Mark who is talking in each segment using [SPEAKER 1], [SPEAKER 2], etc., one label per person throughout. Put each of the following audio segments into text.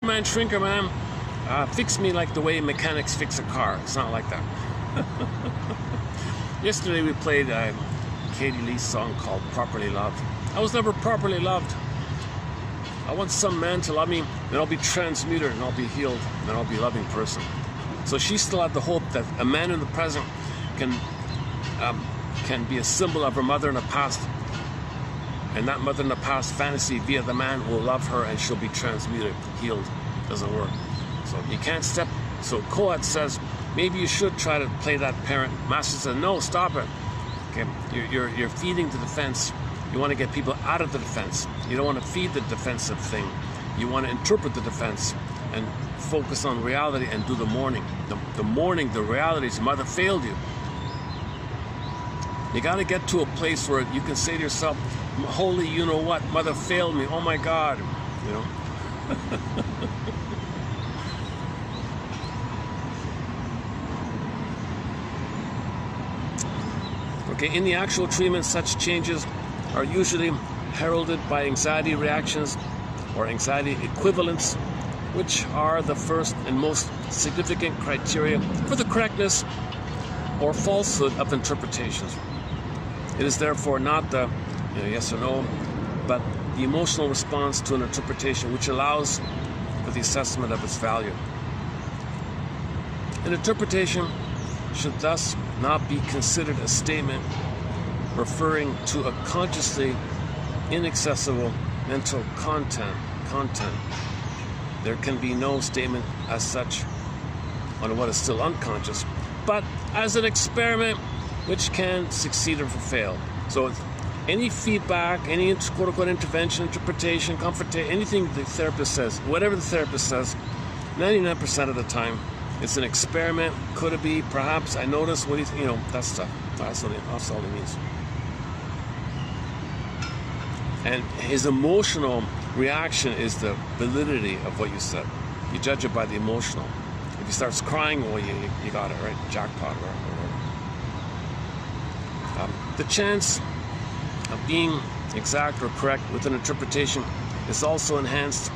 [SPEAKER 1] Man, shrinker man, fix me like the way mechanics fix a car. It's not like that. Yesterday we played Katie Lee's song called Properly Loved. I was never properly loved. I want some man to love me, then I'll be transmuted and I'll be healed, and then I'll be a loving person. So she still had the hope that a man in the present can be a symbol of her mother in the past, and that mother in the past fantasy via the man will love her and she'll be transmuted, healed. Doesn't work. So you can't step. So Kohat says, maybe you should try to play that parent. Master says, no, stop it. Okay, you're feeding the defense. You want to get people out of the defense. You don't want to feed the defensive thing. You want to interpret the defense and focus on reality and do the mourning. The mourning, the reality is mother failed you. You got to get to a place where you can say to yourself, holy, you know what, mother failed me. Oh my God, you know. Okay, in the actual treatment, such changes are usually heralded by anxiety reactions or anxiety equivalents, which are the first and most significant criteria for the correctness or falsehood of interpretations. It is therefore not the yes or no, but the emotional response to an interpretation which allows for the assessment of its value. An interpretation should thus not be considered a statement referring to a consciously inaccessible mental content. There can be no statement as such on what is still unconscious, but as an experiment which can succeed or fail. So any feedback, any quote-unquote intervention, interpretation, comfortation, anything the therapist says, whatever the therapist says, 99% of the time, it's an experiment. Could it be? Perhaps. I noticed. What do you know? That stuff. That's all he means. And his emotional reaction is the validity of what you said. You judge it by the emotional. If he starts crying, well, you got it, right? Jackpot, right? The chance of being exact or correct with an interpretation is also enhanced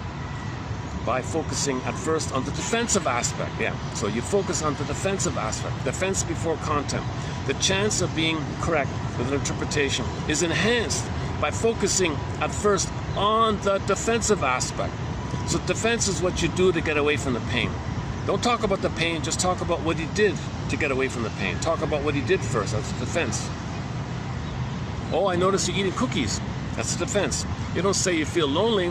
[SPEAKER 1] by focusing at first on the defensive aspect. Yeah, so you focus on the defensive aspect, defense before content. The chance of being correct with an interpretation is enhanced by focusing at first on the defensive aspect. So defense is what you do to get away from the pain. Don't talk about the pain, just talk about what he did to get away from the pain. Talk about what he did first, that's the defense. Oh, I noticed you're eating cookies. That's the defense. You don't say you feel lonely.